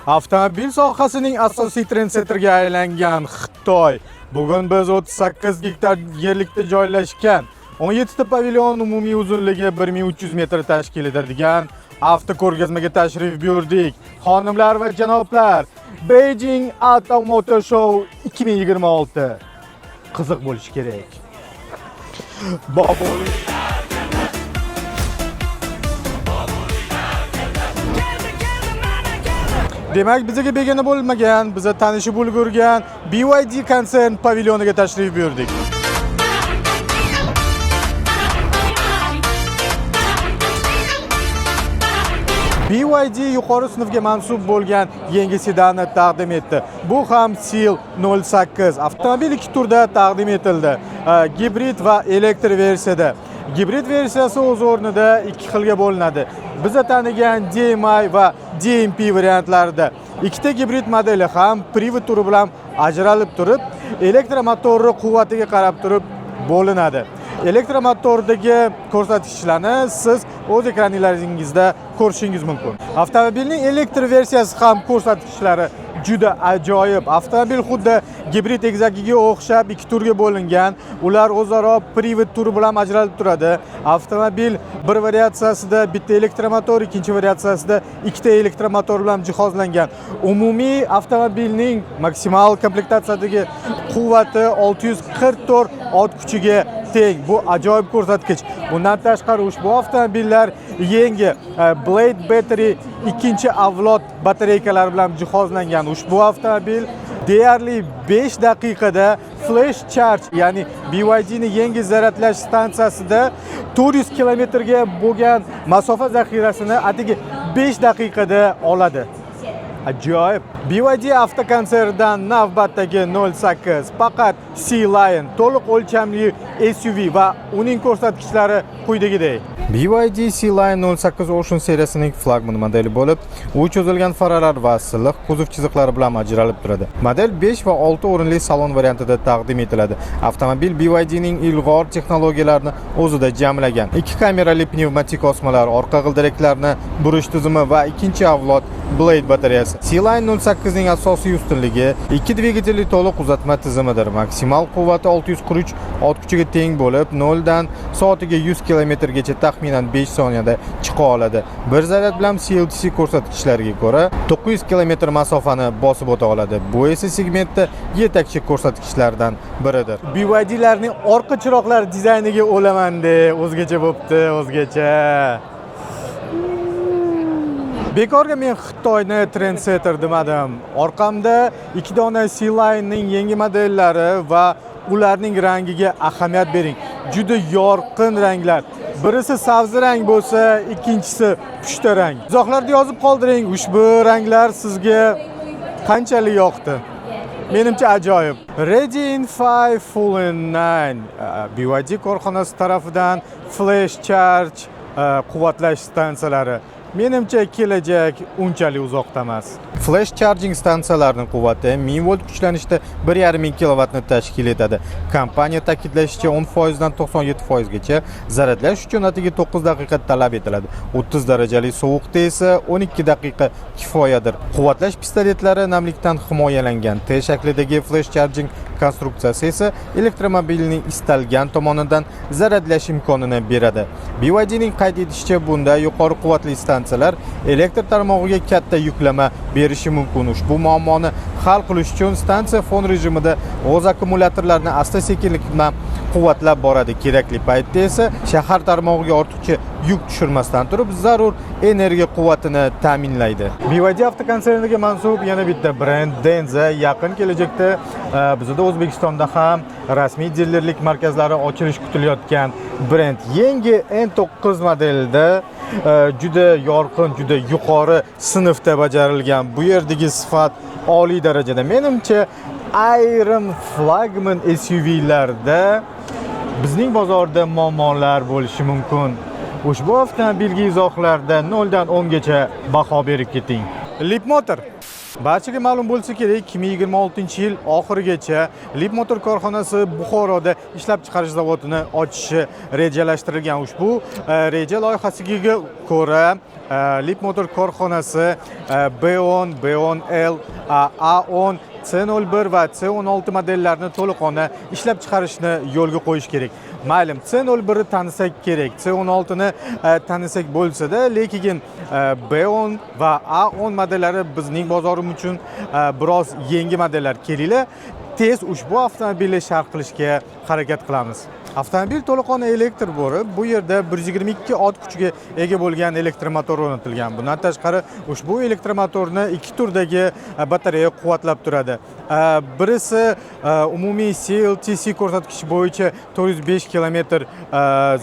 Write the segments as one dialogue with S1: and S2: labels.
S1: Avtomobil sohasining asosiy trendsetterga aylangan Xitoy bugun biz 38 gektar yerlikda joylashgan 17 ta pavilyon umumiy uzunligi 1300 metr tashkil etadigan avtoko'rgazmaga tashrif buyurdik. Xonimlar va janoblar, Beijing Auto Motor Show 2026 qiziq bo'lishi kerak. Boboli Demak, bizga begona bo'lmagan, biza tanishib ulgurgan BYD konsern pavilyoniga tashrif buyurdik. BYD yuqori sinfga mansub bo'lgan yangi sedanni taqdim etdi. Bu ham Seal 08. Avtomobil ikki turda taqdim etildi. Gibrid va elektr versiyada. Gibrid versiyasi o'z o'rnida ikki xilga bo'linadi. Biza tanigan DMI va DMP variantlarida. Ikkita gibrid modeli ham privat turi bilan ajralib turib, elektromotorni quvvatiga qarab turib bo'linadi. Elektromotordagi ko'rsatkichlarni siz o'z ekranlaringizda ko'rishingiz mumkin. Avtomobilning elektr versiyasi ham ko'rsatkichlari juda ajoyib. Avtomobil xuddi gibrid egzagiga o'xshab ikki turga bo'lingan. Ular o'zaro privat turi bilan ajralib turadi. Avtomobil bir variatsiyasida bitta elektromotor, ikkinchi variatsiyasida ikkita elektromotor bilan jihozlangan. Umumiy avtomobilning maksimal komplektatsiyadagi quvvati 644 ot kuchiga teng. Bu ajoyib ko'rsatkich. Bundan tashqari ushbu avtomobillar yangi Blade Battery ikkinchi avlod batareykalar bilan jihozlangan. Ushbu avtomobil deyarli 5 daqiqada flash charge, ya'ni BYD ning yangi zaryadlash stansiyasida 400 kilometrga bo'lgan masofa zaxirasini atigi 5 daqiqada oladi. Ajoyib. BYD avtokonsernidan navbatdagi 08 faqat C-Line to'liq o'lchamli SUV va uning ko'rsatkichlari quyidagidek. BYD C-Line 08 Ocean seriyasining flagman modeli bo'lib, u cho'zilgan faralar va silliq kuzov chiziqlari bilan ajralib turadi. Model 5 va 6 o'rinli salon variantida taqdim etiladi. Avtomobil BYD ning ilg'or texnologiyalarini o'zida jamlagan. 2 kamerali pnevmatik osmalar, orqa g'ildiraklarni burish tizimi va ikkinchi avlod Blade batareyasi. C-Line 08 ning asosiy ustunligi 2 dvigatelli to'liq uzatma tizimidir. Maksimal quvvati 643 ot kuchiga teng bo'lib, 0 dan soatiga 100 km gacha taxminan 5 soniyada chiqa oladi. Bir zaryad bilan CLTC ko'rsatkichlariga ko'ra 900 km masofani bosib o'ta oladi. Bu esa segmentda yetakchi ko'rsatkichlardan biridir. BYD'larning orqa chiroqlar dizayniga o'laman-de, o'zgacha bo'pti, o'zgacha. Bekorga men Xitoyni trendsetter demadim. Orqamda 2 dona C-Line ning yangi modellari va ularning rangiga ahamiyat bering. Juda yorqin ranglar. Birisi sabzi rang bo'lsa, ikkinchisi pushta rang. Izohlarda yozib qoldiring, ushbu ranglar sizga qanchalik yoqdi? Menimcha ajoyib. Ready in 5 full in 9. BYD korxonasi tarafidan flash charge quvvatlash stansiyalari. Menimcha kelajak unchalik uzoqda emas. Flash charging stansiyalarining quvvati 1000 volt kuchlanishda 1,5 kilovatni tashkil etadi. Kompaniya ta'kidlashicha 10% dan 97% gacha zaryadlash uchun atigi 9 daqiqa talab etiladi. 30 darajali sovuqda esa 12 daqiqa kifoyadir. Quvvatlash pistoletlari namlikdan himoyalangan. T shaklidagi flash charging konstruksiyasi esa elektromobilning istalgan tomonidan zaryadlash imkonini beradi. BYD ning qayd etishicha, bunda yuqori quvvatli stansiyalar elektr tarmog'iga katta yuklama berishi mumkin. Ushbu muammoni hal qilish uchun stansiya fon rejimida o'z akkumulyatorlarini asta-sekinlik bilan quvvatlab boradi. Kerakli paytda esa shahar tarmog'iga ortiqcha yuk tushirmasdan turib zarur energiya quvvatini ta'minlaydi. BYD avtokonserniga mansub yana bitta brend Denza yaqin kelajakda bizda O'zbekistonda ham rasmiy dilerlik markazlari ochilish kutilayotgan brend. Yangi N9 modelida juda yorqin, juda yuqori sinfda bajarilgan. Bu yerdagi sifat oliy darajada. Menimcha ayrim flagman SUVlarda bizning bozorda muammolar bo'lishi mumkin. Ushbu avtomobilga izohlarda 0 dan 10 gacha baho berib keting. Leapmotor Barchaga ma'lum bo'lsa kerak, 2026-yil oxirigacha Leapmotor korxonasi Buxoroda ishlab chiqarish zavodini ochishi rejalashtirilgan. Ushbu reja loyihasiga ko'ra Leapmotor korxonasi B10, B10L, A10, C01 va C16 modellarini to'liqona ishlab chiqarishni yo'lga qo'yish kerak. Maylim, C01 ni tanisak kerak, C16 ni tanisak bo'lsa-da, lekin B10 va A10 modellari bizning bozorim uchun biroz yangi modellar. Kelinglar, tez ushbu avtomobilni sharh qilishga harakat qilamiz. Avtomobil to'liqona elektr bo'lib, bu yerda 122 ot kuchiga ega bo'lgan elektromotor o'rnatilgan. Bundan tashqari, ushbu elektromotorni ikki turdagi batareya quvvatlab turadi. Birisi umumiy CLTC ko'rsatkichi bo'yicha 405 km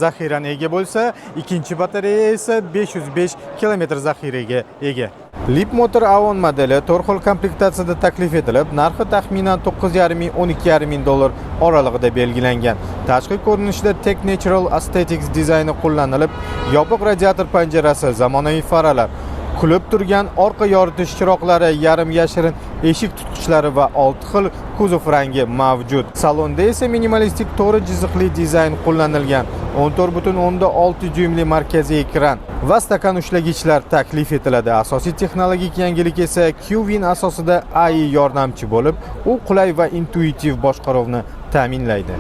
S1: zaxirani ega bo'lsa, ikkinchi batareya esa 505 km zaxiraga ega. Leapmotor A10 modeli 4 xil komplektatsiyada taklif etilib, narxi taxminan 9,5 ming 12,5 ming dollar oralig'ida belgilangan. Tashqi ko'rinishda Tech Natural Aesthetics dizayni qo'llanilib, yopiq radiator panjarasi, zamonaviy faralar, kulib turgan orqa yoritish chiroqlari, yarim yashirin eshik tutqichlari va 6 xil kuzov rangi mavjud. Salonda esa minimalistik to'g'ri chiziqli dizayn qo'llanilgan. 14,6 dyuymli markaziy ekran va stakan ushlagichlar taklif etiladi. Asosiy texnologik yangilik esa QWin asosida AI yordamchi bo'lib, u qulay va intuitiv boshqaruvni ta'minlaydi.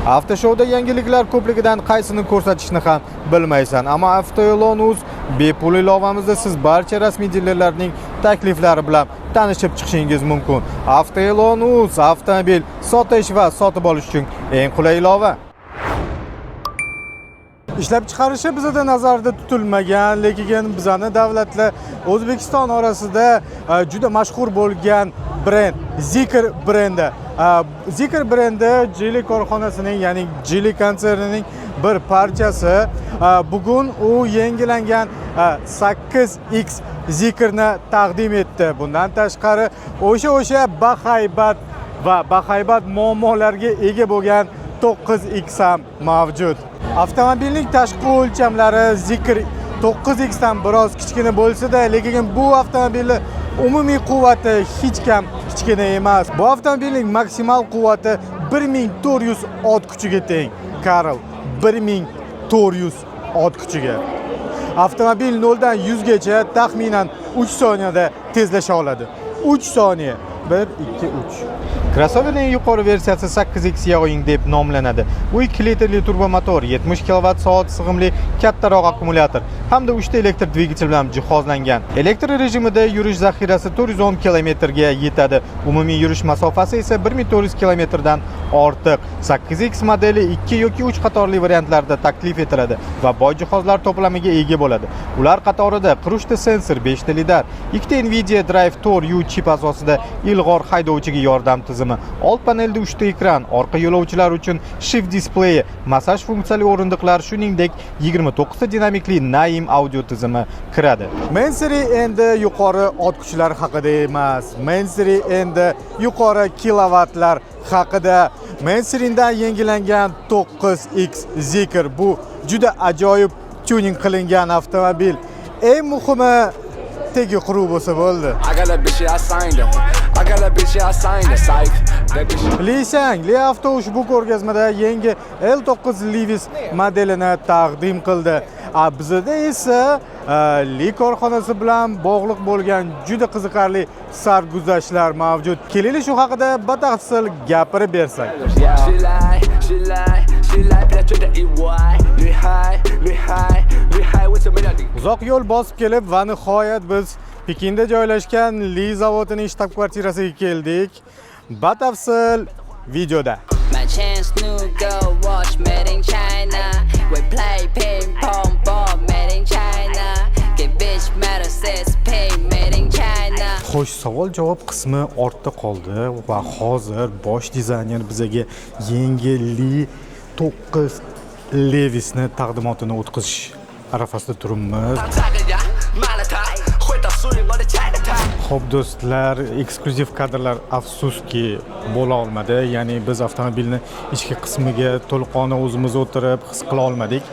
S1: Avtoshouda yangiliklar ko'pligidan qaysini ko'rsatishni ham bilmaysan, ammo Avtoelon.uz bepul ilovamizda siz barcha rasmiy dilerlarning takliflari bilan tanishib chiqishingiz mumkin. Avtoelon.uz avtomobil sotish va sotib olish uchun eng qulay ilova. Ishlab chiqarishi bizda nazarda tutilmagan, lekin bizning davlatlar O'zbekiston orasida juda mashhur bo'lgan brend Zeekr brendi. Zeekr brendi Geely korxonasining, ya'ni Geely konsernining bir parchasi. Bugun u yangilangan 8X Zeekrni taqdim etdi. Bundan tashqari o'sha bahaybat va bahaybat muammolarga ega bo'lgan 9X ham mavjud. Avtomobilning tashqi o'lchamlari Zeekr 9X dan biroz kichkina bo'lsa-da, lekin bu avtomobilning umumiy quvvati hech kam kichkina emas. Bu avtomobilning maksimal quvvati 1400 ot kuchiga teng. Karl, 1400 ot kuchiga. Avtomobil 0 dan 100 gacha taxminan 3 soniyada tezlasha oladi. 3 soniya. 1, 2, 3. Crossoverning yuqori versiyasi 8X Yaoying deb nomlanadi. Bu 2 litrli turbo motor, 70 kWh sig'imli kattaroq akkumulyator hamda 3 ta elektr dvigatel bilan jihozlangan. Elektr rejimida yurish zaxirasi 410 km ga yetadi. Umumiy yurish masofasi esa 1400 km dan ortiq. 8X modeli 2 yoki 3 qatorli variantlarda taklif etiladi va boy jihozlar to'plamiga ega bo'ladi. Ular qatorida 43 ta sensor, 5 ta lidar, 2 ta Nvidia Drive Thor U chip asosida ilg'or haydovchiga yordam tizimi, old panelda 3 ta ekran, orqa yo'lovchilar uchun shift displeyi, massaj funksiyali o'rindiqlar, shuningdek 29 ta dinamikli Naim audio tizimi kiradi. Mansory endi yuqori ot kuchlar haqida emas, Mansory endi yuqori kilovatlar haqida. Mansorydan yangilangan 9X Zeekr bu juda ajoyib tuning qilingan avtomobil. Eng muhimi tegi quruq bo'lsa bo'ldi. Lisang Li Auto ushbu ko'rgazmada yangi L9 Levis modelini taqdim qildi. Bizda esa Li korxonasi bilan bog'liq bo'lgan juda qiziqarli sarguzashtlar mavjud. Keling shu haqida batafsil gapirib bersak. Uzoq yo'l bosib kelib va nihoyat biz Pekinda joylashgan Li zavodining shtab-kvartirasiga keldik. Batafsil videoda. Xo'sh, savol-javob qismi ortda qoldi va hozir bosh dizayner bizga yangi Li 9 Levisni taqdimotini o'tkazish arafasida turibmiz. Xo'p do'stlar, eksklyuziv kadrlar afsuski bo'la olmadi. Ya'ni biz avtomobilni ichki qismiga to'liqona o'zimiz o'tirib his qila olmadik.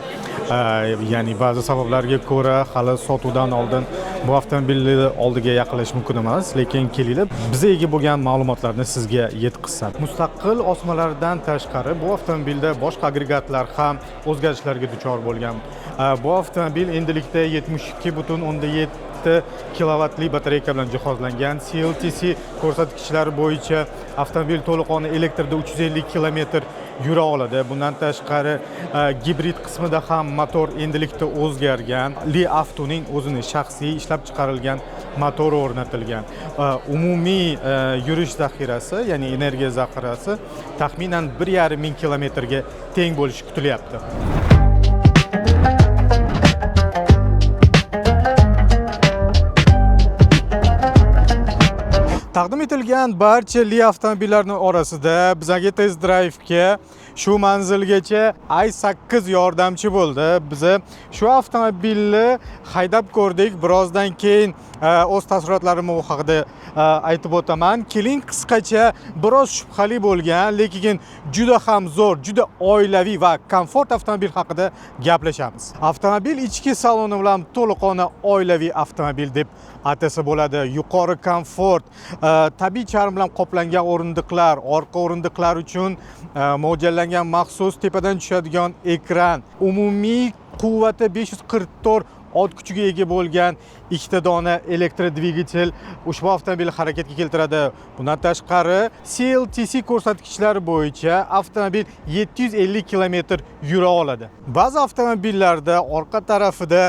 S1: ya'ni ba'zi sabablarga ko'ra hali sotuvdan oldin bu avtomobilni oldiga yaqinlashish mumkin emas, lekin kelinglar bizga ega bo'lgan ma'lumotlarni sizga yetkazsam. Mustaqil osmalardan tashqari bu avtomobilda boshqa agregatlar ham o'zgarishlarga duchor bo'lgan. Bu avtomobil endilikda 72,7 kilovatli batareyka bilan jihozlangan. CLTC ko'rsatkichlari bo'yicha avtomobil to'laqonli elektrda 350 kilometr yura oladi. Bundan tashqari gibrid qismida ham motor endilikda o'zgargan. Li Autoning o'zini shaxsiy ishlab chiqarilgan motori o'rnatilgan. Umumiy yurish zaxirasi, ya'ni energiya zaxirasi taxminan 1,5 ming kilometrga teng bo'lishi kutilyapti. Taqdim etilgan barcha Li avtomobillarining orasida bizga test drive'ga shu manzilgacha i8 yordamchi bo'ldi. Biz shu avtomobilni haydab ko'rdik. Birozdan keyin o'z taassurotlarimni u haqida aytib o'taman. Keling qisqacha biroz shubhali bo'lgan, lekin juda ham zo'r, juda oilaviy va komfort avtomobil haqida gaplashamiz. Avtomobil ichki saloni bilan to'liqona oilaviy avtomobil deb atasa bo'ladi. Yuqori komfort, tabiiy charm bilan qoplangan o'rindiqlar, orqa o'rindiqlar uchun mo'ljallangan maxsus tepadan tushadigan ekran, umumiy quvvati 544 ot kuchiga ega bo'lgan ikkita dona elektrodvigatel ushbu avtomobilni harakatga keltiradi. Bundan tashqari CLTC ko'rsatkichlari bo'yicha avtomobil 750 kilometr yura oladi. Ba'zi avtomobillarda orqa tarafida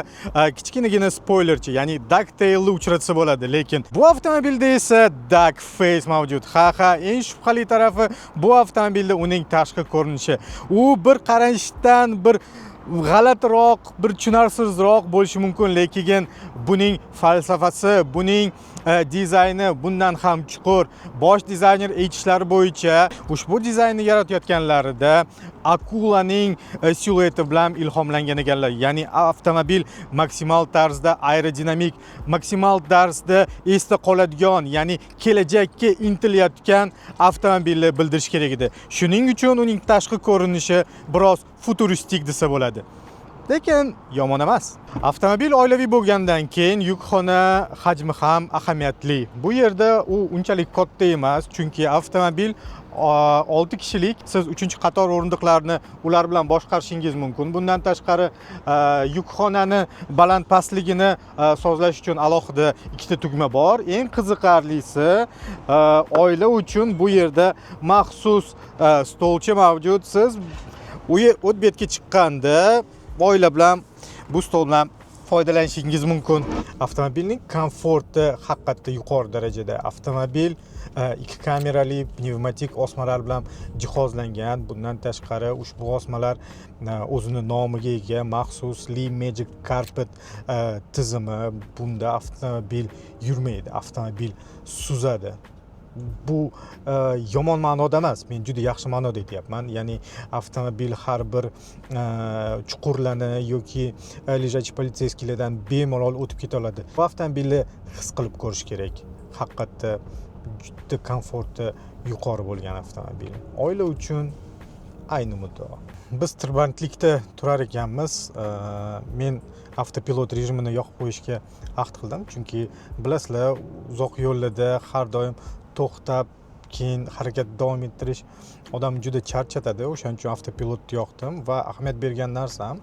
S1: kichkinagina spoilerchi, ya'ni ducktailni uchratsa bo'ladi, lekin bu avtomobilda esa duck face mavjud. Eng shubhali tarafi bu avtomobilda uning tashqi ko'rinishi. U bir qarashdan bir g'alatiroq, bir tushunarsizroq bo'lishi mumkin, lekin buning falsafasi, buning dizayni bundan ham chuqur. Bosh dizayner aytishlari bo'yicha ushbu dizaynni yaratayotganlarida akulaning silueti bilan ilhomlangan ekanlar. Ya'ni avtomobil maksimal tarzda aerodinamik, maksimal tarzda esda qoladigan, ya'ni kelajakka intilayotgan avtomobilni bildirish kerak edi. Shuning uchun uning tashqi ko'rinishi biroz futuristik desa bo'ladi. Lekin yomon emas. Avtomobil oilaviy bo'lgandan keyin yukxona hajmi ham ahamiyatli. Bu yerda u unchalik katta emas, chunki avtomobil 6 kishilik. Siz 3-qator o'rindiqlarni ular bilan boshqarishingiz mumkin. Bundan tashqari yukxonani baland pastligini sozlash uchun alohida ikkita tugma bor. Eng qiziqarlisi, oila uchun bu yerda maxsus stolcha mavjud. Siz o't betga chiqqanda oila bilan bu stoldan foydalanishingiz mumkin. Avtomobilning komforti haqiqatda yuqori darajada. Avtomobil 2 kamerali pnevmatik osmalar bilan jihozlangan. Bundan tashqari ushbu osmalar o'zini nomiga ega maxsus Li Magic Carpet tizimi. Bunda avtomobil yurmaydi, avtomobil suzadi. Bu yomon ma'noda emas, men juda yaxshi ma'noda aytyapman. Ya'ni avtomobil har bir chuqurlarni yoki lejachi politsiyskilardan bemalol o'tib keta oladi. Bu avtomobilni his qilib ko'rish kerak. Haqiqatda juda komforti yuqori bo'lgan avtomobil. Oila uchun ayni muddao. Biz tirbandlikda turar ekanmiz. Men avtopilot rejimini yoqib qo'yishga ahd qildim, chunki bilasizlar, uzoq yo'llarda har doim to'xtab, keyin harakat davom ettirish odam juda charchatadi. O'shaning uchun avtopilotni yoqdim va ahamiyat bergan narsam,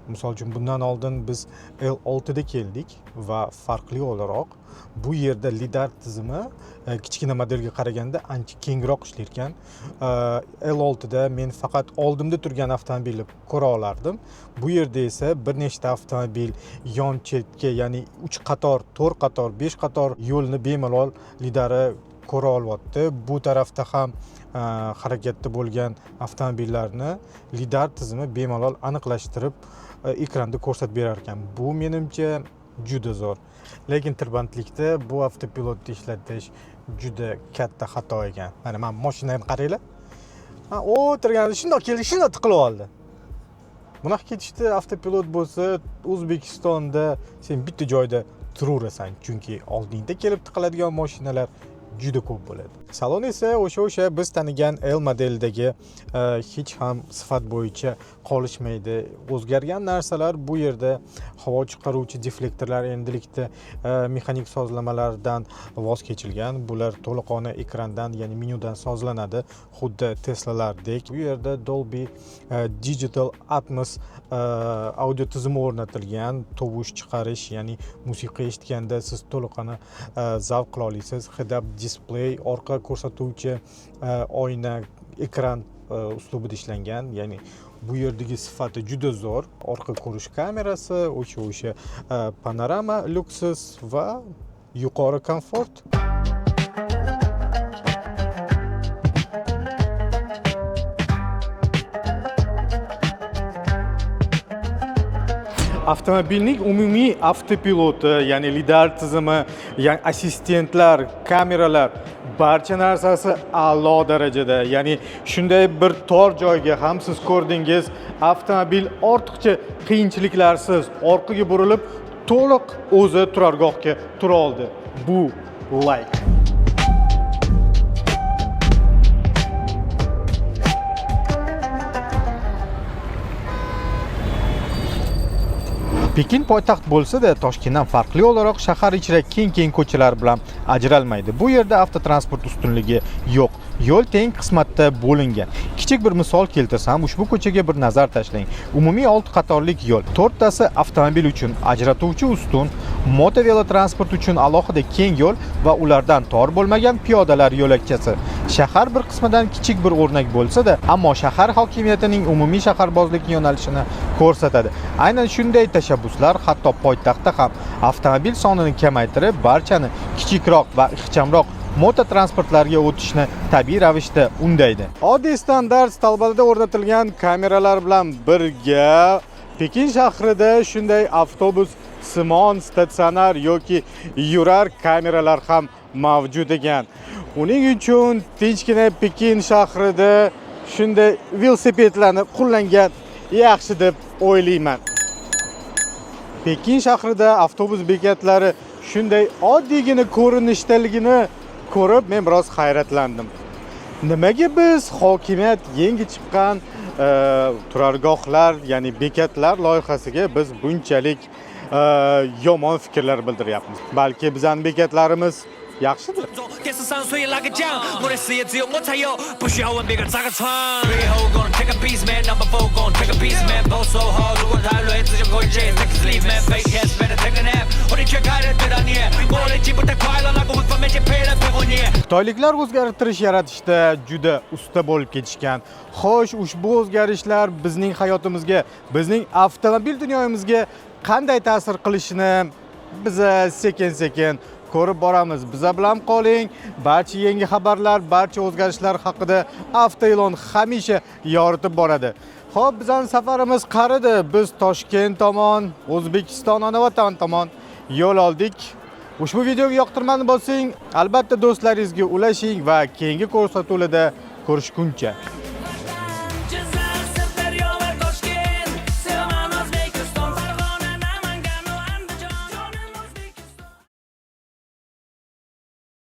S1: misol uchun bundan oldin biz L6 da keldik va farqli o'laroq bu yerda lidar tizimi kichkina modelga qaraganda ancha kengroq ishlar ekan. L6 da men faqat oldimda turgan avtomobilni ko'ra olardim. Bu yerda esa bir nechta avtomobil yon chetga, ya'ni 3 qator, 4 qator, 5 qator yo'lni bemalol lidari ko'ra olyapti. Bu tarafda ham harakatda bo'lgan avtomobillarni lidar tizimi bemalol aniqlashtirib ekranda ko'rsatib berar ekan. Bu menimcha juda zo'r. Lekin tirbandlikda bu avtopilotni ishlatish juda katta xato ekan. Mana men mashinamni qaranglar. O'tirganda shundoq keldi, shundoq tiqilib oldi. Bunaqa ketishda avtopilot bo'lsa, O'zbekistonda sen bitta joyda turaverasan, chunki oldingda kelib tiqiladigan mashinalar juda ko'p bo'ladi. Salon esa o'sha biz tanigan L modeldagi hech ham sifat bo'yicha qolishmaydi. O'zgargan narsalar bu yerda havo chiqaruvchi deflektorlar endilikda mexanik sozlamalardan voz kechilgan. Bular to'liqona ekrandan, ya'ni menyudan sozlanadi, xuddi Teslalardek. Bu yerda Dolby Digital Atmos audio tizimi o'rnatilgan. Tovush chiqarish, ya'ni musiqa eshitganda siz to'liqona zavq qila olasiz. Head-up display, orqa ko'rsatuvchi oyna, ekran uslubida ishlangan, ya'ni bu yerdagi sifati juda zo'r. Orqa ko'rish kamerasi, o'sha panorama luksus va yuqori komfort. Avtomobilning umumiy avtopiloti, ya'ni lidar tizimi, ya'ni assistentlar, kameralar, barcha narsasi a'lo darajada. Ya'ni shunday bir tor joyga ham siz ko'rdingiz, avtomobil ortiqcha qiyinchiliklarsiz orqaga burilib, to'liq o'zi turargohga tura oldi. Bu like. Pekin poytaxt bo'lsa-da, Toshkentdan farqli o'laroq shahar ichida keng ko'chalar bilan ajralmaydi. Bu yerda avtotransport ustunligi yo'q. Yo'l teng qismatda bo'lingan. Kichik bir misol keltirsam, ushbu ko'chaga bir nazar tashlang. Umumiy 6 qatorlik yo'l. 4 tasi avtomobil uchun ajratuvchi ustun, moto velotransport uchun alohida keng yo'l va ulardan tor bo'lmagan piyodalar yo'lakchasi. Shahar bir qismidan kichik bir o'rnak bo'lsa-da, ammo shahar hokimiyatining umumiy shaharbozlik yo'nalishini ko'rsatadi. Aynan shunday tashabbuslar hatto poytaxtda ham avtomobil sonini kamaytirib, barchani kichikroq va ixchamroq mototransportlarga o'tishni tabiiy ravishda undaydi. Oddiy standart stolbada o'rnatilgan kameralar bilan birga Pekin shahrida shunday avtobus simon statsionar yoki yurar kameralar ham mavjud ekan. Uning uchun tinchgina Pekin shahrida shunday velosipedlarni qo'llangan yaxshi deb o'ylayman. Pekin shahrida avtobus bekatlari shunday oddiygina ko'rinishdaligini ko'rib, men biroz hayratlandim. Nimaga biz hokimiyat yangi chiqqan turargohlar, ya'ni bekatlar loyihasiga biz bunchalik yomon fikrlar bildiryapmiz? Balki bizning bekatlarimiz yaxshidir. Xitoyliklar o'zgartirish yaratishda juda usta bo'lib ketishgan. Xo'sh, ushbu o'zgarishlar bizning hayotimizga, bizning avtomobil dunyoyimizga qanday ta'sir qilishini biz sekin-sekin ko'rib boramiz. Biza bilan qoling. Barcha yangi xabarlar, barcha o'zgarishlar haqida Avtoilon hamisha yoritib boradi. Xo'p, bizning safarimiz qaridi. Biz Toshkent tomon, O'zbekiston ona vatan tomon yo'l oldik. Ushbu videoga yoqtirmani bo'lsang, albatta do'stlaringizga ulashing va keyingi ko'rsatuvlarda ko'rishguncha